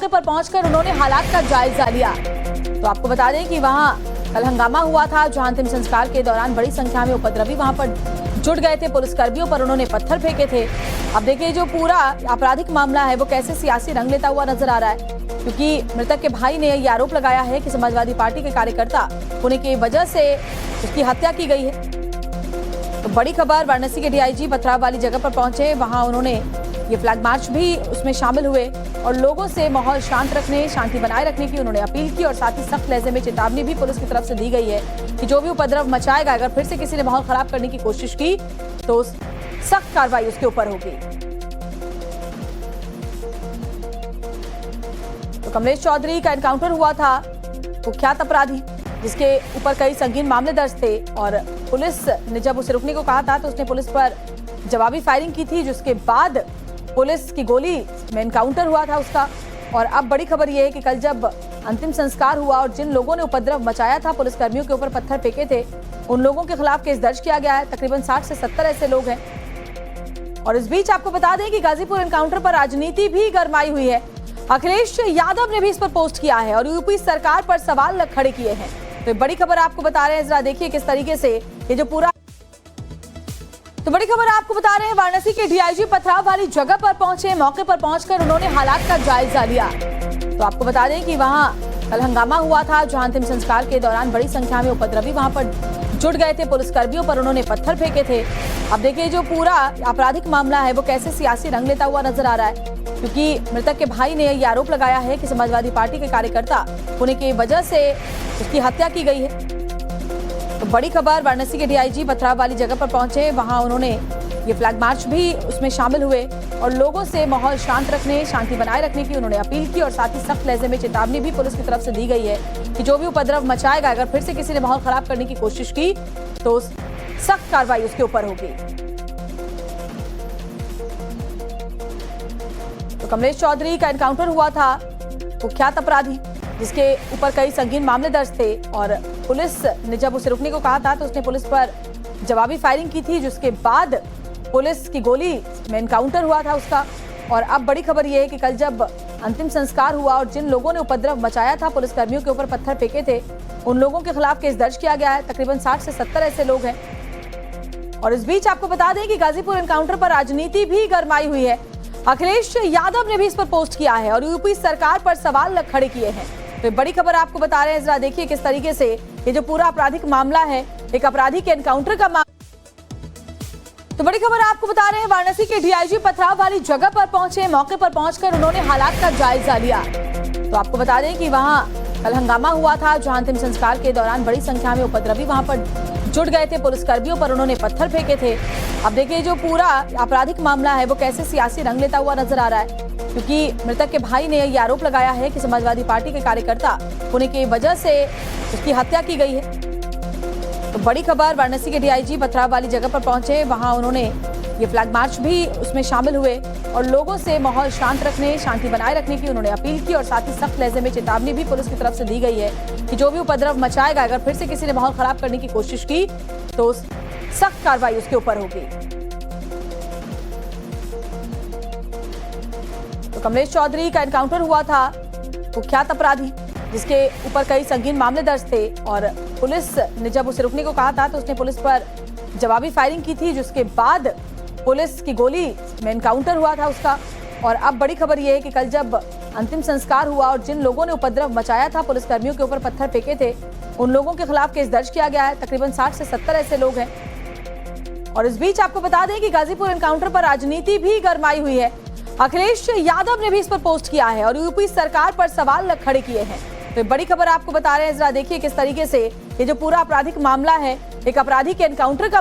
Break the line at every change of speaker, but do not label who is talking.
मौके पर पहुंचकर उन्होंने हालात का जायजा लिया। तो आपको बता दें कि वहां कल हंगामा हुआ था, जहां अंतिम संस्कार के दौरान बड़ी संख्या में उपद्रवी वहां पर जुट गए थे। पुलिसकर्मियों पर उन्होंने पत्थर फेंके थे। अब देखिए, जो पूरा आपराधिक मामला है वो कैसे सियासी रंग लेता हुआ नजर आ रहा है, क्योंकि मृतक के भाई ने ये आरोप लगाया है कि समाजवादी पार्टी के कार्यकर्ता होने की वजह से उसकी हत्या की गई है। तो बड़ी खबर, वाराणसी के डीआईजी पथराव वाली जगह पर पहुंचे, वहां उन्होंने ये फ्लैग मार्च भी उसमें शामिल हुए और लोगों से माहौल शांत रखने, शांति बनाए रखने की उन्होंने अपील की और साथ ही सख्त लहजे में चेतावनी भी पुलिस की तरफ से दी गई है कि जो भी उपद्रव मचाएगा, अगर फिर से किसी ने माहौल खराब करने की कोशिश की तो सख्त कार्रवाई उसके ऊपर होगी। तो कमलेश चौधरी का एनकाउंटर हुआ था, कुख्यात अपराधी जिसके ऊपर कई संगीन मामले दर्ज थे, और पुलिस ने जब उसे रुकने को कहा था तो उसने पुलिस पर जवाबी फायरिंग की थी, जिसके बाद पुलिस की गोली में एनकाउंटर हुआ था उसका। और अब बड़ी खबर यह है कि कल जब अंतिम संस्कार हुआ और जिन लोगों ने उपद्रव मचाया था, पुलिसकर्मियों के ऊपर पत्थर फेंके थे, उन लोगों के खिलाफ केस दर्ज किया गया है। तकरीबन 60 से 70 ऐसे लोग हैं। और इस बीच आपको बता दें कि गाजीपुर एनकाउंटर पर राजनीति भी गरमाई हुई है। अखिलेश यादव ने भी इस पर पोस्ट किया है और यूपी सरकार पर सवाल खड़े किए हैं। तो बड़ी खबर आपको बता रहे हैं, जरा देखिए किस तरीके से ये जो पूरा। तो बड़ी खबर आपको बता रहे हैं, वाराणसी के डीआईजी पथराव वाली जगह पर पहुंचे, मौके पर पहुंचकर उन्होंने हालात का जायजा लिया। तो आपको बता दें कि वहां कल हंगामा हुआ था, जहां अंतिम संस्कार के दौरान बड़ी संख्या में उपद्रवी वहां पर जुट गए थे। पुलिसकर्मियों पर उन्होंने पत्थर फेंके थे। अब देखिए, जो पूरा आपराधिक मामला है वो कैसे सियासी रंग लेता हुआ नजर आ रहा है, क्योंकि मृतक के भाई ने ये आरोप लगाया है कि समाजवादी पार्टी के कार्यकर्ता होने की वजह से उसकी हत्या की गई है। तो बड़ी खबर, वाराणसी के डीआईजी पथराव वाली जगह पर पहुंचे, वहां उन्होंने ये फ्लैग मार्च भी उसमें शामिल हुए और लोगों से माहौल शांत रखने, शांति बनाए रखने की उन्होंने अपील की और साथ ही सख्त लहजे में चेतावनी भी पुलिस की तरफ से दी गई है कि जो भी उपद्रव मचाएगा, अगर फिर से किसी ने माहौल खराब करने की कोशिश की तो सख्त कार्रवाई उसके ऊपर होगी। तो कमलेश चौधरी का एनकाउंटर हुआ था, कुख्यात अपराधी जिसके ऊपर कई संगीन मामले दर्ज थे, और पुलिस ने जब उसे रुकने को कहा था तो उसने पुलिस पर जवाबी फायरिंग की थी, जिसके बाद पुलिस की गोली में एनकाउंटर हुआ था उसका। और अब बड़ी खबर यह है कि कल जब अंतिम संस्कार हुआ और जिन लोगों ने उपद्रव मचाया था, पुलिसकर्मियों के ऊपर पत्थर फेंके थे, उन लोगों के खिलाफ केस दर्ज किया गया है। तकरीबन 60 से 70 ऐसे लोग हैं। और इस बीच आपको बता दें कि गाजीपुर एनकाउंटर पर राजनीति भी गरमाई हुई है। अखिलेश यादव ने भी इस पर पोस्ट किया है और यूपी सरकार पर सवाल खड़े किए हैं। तो बड़ी खबर आपको बता रहे हैं, जरा देखिए किस तरीके से ये जो पूरा आपराधिक मामला है, एक अपराधी के एनकाउंटर का मामला। तो बड़ी खबर आपको बता रहे हैं, वाराणसी के डीआईजी पथराव वाली जगह पर पहुंचे, मौके पर पहुंचकर उन्होंने हालात का जायजा लिया। तो आपको बता दें कि वहां कल हंगामा हुआ था, जहां अंतिम संस्कार के दौरान बड़ी संख्या में उपद्रवी वहां पर जुट गए थे। पुलिसकर्मियों पर उन्होंने पत्थर फेंके थे। अब देखिए, जो पूरा आपराधिक मामला है वो कैसे सियासी रंग लेता हुआ नजर आ रहा है, क्योंकि मृतक के भाई ने ये आरोप लगाया है कि समाजवादी पार्टी के कार्यकर्ता होने की वजह से उसकी हत्या की गई है। तो बड़ी खबर, वाराणसी के डीआईजी पथराव वाली जगह पर पहुंचे, वहां उन्होंने ये फ्लैग मार्च भी उसमें शामिल हुए और लोगों से माहौल शांत रखने, शांति बनाए रखने की उन्होंने अपील की और साथ ही सख्त लहजे में चेतावनी भी पुलिस की तरफ से दी गई है कि जो भी उपद्रव मचाएगा, अगर फिर से किसी ने माहौल खराब करने की कोशिश की तो सख्त कार्रवाई उसके ऊपर होगी। तो कमलेश चौधरी का एनकाउंटर हुआ था, कुख्यात अपराधी जिसके ऊपर कई संगीन मामले दर्ज थे, और पुलिस ने जब उसे रुकने को कहा था तो उसने पुलिस पर जवाबी फायरिंग की थी, जिसके बाद पुलिस की गोली में एनकाउंटर हुआ था उसका। और अब बड़ी खबर यह है कि कल जब अंतिम संस्कार हुआ और जिन लोगों ने उपद्रव मचाया था, पुलिसकर्मियों के ऊपर पत्थर फेंके थे, उन लोगों के खिलाफ केस दर्ज किया गया है। तकरीबन 60 से 70 ऐसे लोग हैं। और इस बीच आपको बता दें कि गाजीपुर एनकाउंटर पर राजनीति भी गरमाई हुई है। अखिलेश यादव ने भी इस पर पोस्ट किया है और यूपी सरकार पर सवाल खड़े किए हैं। तो बड़ी खबर आपको बता रहे हैं, जरा देखिए किस तरीके से ये जो पूरा आपराधिक मामला है, एक अपराधी के एनकाउंटर का